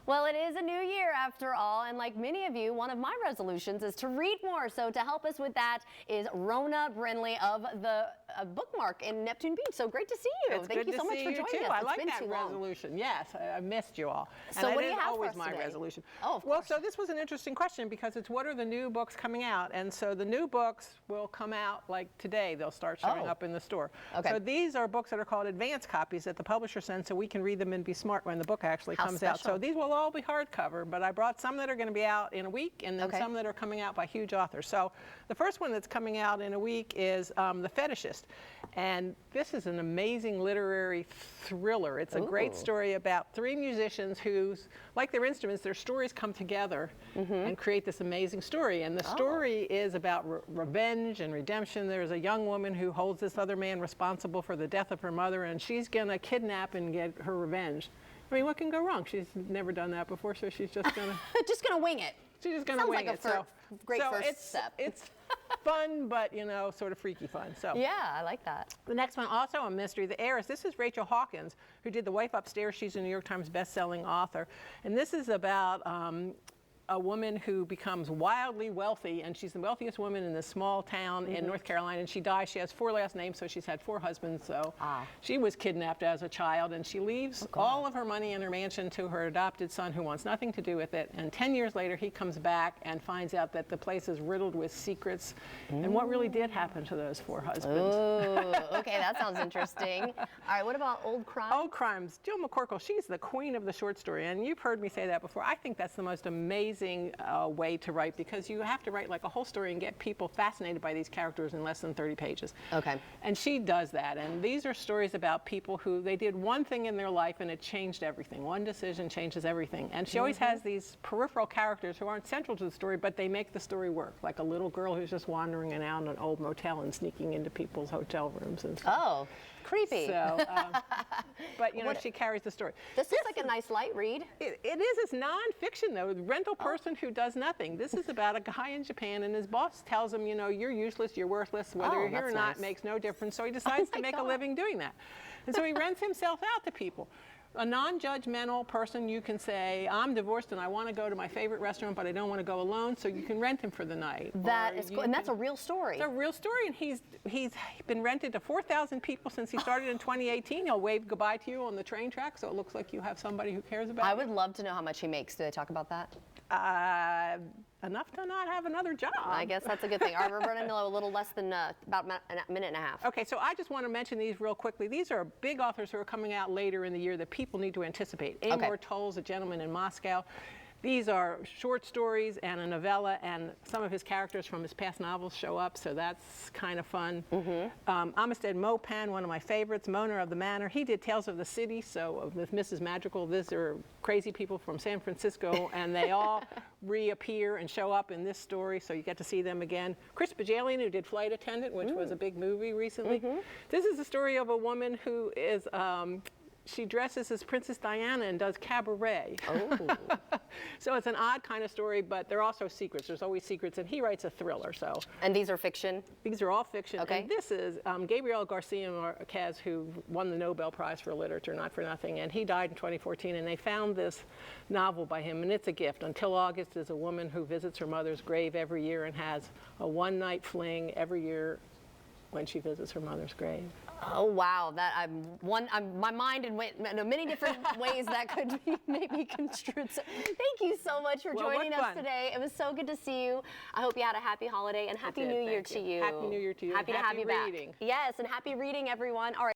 Well, it is a new year after all, and like many of you, one of my resolutions is to read more. So to help us with that is Ronna Brinley of the Bookmark in Neptune Beach. So great to see you. Thank you so much for joining us. I like that resolution. Yes, I missed you all. So what do you have always for us my today? resolution. Oh, of well, course. so this was an interesting question because it's what are the new books coming out? And so the new books will come out like today. They'll start showing up in the store. Okay. So these are books that are called advance copies that the publisher sends so we can read them and be smart when the book actually comes out. So these will all be hardcover, but I brought some that are going to be out in a week and then some that are coming out by huge authors. So the first one that's coming out in a week is The Fetishist. And this is an amazing literary thriller. It's a great story about three musicians who, like their instruments, their stories come together and create this amazing story. And the story is about revenge and redemption. There's a young woman who holds this other man responsible for the death of her mother, and she's going to kidnap and get her revenge. I mean, what can go wrong? She's never done that before, so she's just going to... just going to wing it. She's just going to wing it. Great first step. It's fun, but, you know, sort of freaky fun. So yeah, I like that. The next one, also a mystery, The Heiress. This is Rachel Hawkins, who did The Wife Upstairs. She's a New York Times best-selling author. And this is about a woman who becomes wildly wealthy, and she's the wealthiest woman in this small town in North Carolina, and she dies. She has 4 last names, so she's had 4 husbands. So she was kidnapped as a child, and she leaves all of her money in her mansion to her adopted son, who wants nothing to do with it. And 10 years later, he comes back and finds out that the place is riddled with secrets and what really did happen to those 4 husbands. Ooh, okay, that sounds interesting. All right, what about Old Crimes? Old Crimes. Jill McCorkle, she's the queen of the short story, and you've heard me say that before. I think that's the most amazing way to write, because you have to write like a whole story and get people fascinated by these characters in less than 30 pages. Okay. And she does that, and these are stories about people who they did one thing in their life and it changed everything. One decision changes everything. And she always has these peripheral characters who aren't central to the story, but they make the story work, like a little girl who's just wandering around an old motel and sneaking into people's hotel rooms and stuff. Oh, creepy. So, but you know, she carries the story. This is like a nice light read. It is. It's nonfiction, though. The rental person who does nothing. This is about a guy in Japan, and his boss tells him, you know, you're useless, you're worthless, whether you're here or not makes no difference. So he decides to make a living doing that. And so he rents himself out to people. A non-judgmental person, you can say, I'm divorced and I want to go to my favorite restaurant, but I don't want to go alone, so you can rent him for the night. That is cool, and that's a real story. It's a real story, and he's been rented to 4,000 people since he started in 2018. He'll wave goodbye to you on the train track, so it looks like you have somebody who cares about you. I would love to know how much he makes. Do they talk about that? Enough to not have another job. I guess that's a good thing. All right, we're running a little less than about a minute and a half. Okay, so I just want to mention these real quickly. These are big authors who are coming out later in the year that people need to anticipate. Amor Towles, A Gentleman in Moscow. These are short stories and a novella, and some of his characters from his past novels show up, so that's kind of fun. Aastad Munchen, one of my favorites, Mona of the Manor. He did Tales of the City, so with Mrs. Magical, these are crazy people from San Francisco, and they all reappear and show up in this story, so you get to see them again. Chris Bajalian, who did Flight Attendant, which was a big movie recently. This is the story of a woman who is... she dresses as Princess Diana and does cabaret. Oh. So it's an odd kind of story, but there are also secrets. There's always secrets, and he writes a thriller. So. And these are fiction? These are all fiction. Okay. And this is Gabriel Garcia Marquez, who won the Nobel Prize for Literature, not for nothing, and he died in 2014, and they found this novel by him, and it's a gift. Until August is a woman who visits her mother's grave every year and has a one-night fling every year when she visits her mother's grave. Oh wow! That my mind in many different ways that could be maybe construed. So, thank you so much for joining us today. It was so good to see you. I hope you had a happy holiday and happy New Year to you. Happy New Year to you. Happy to have you back. Yes, and happy reading, everyone. All right.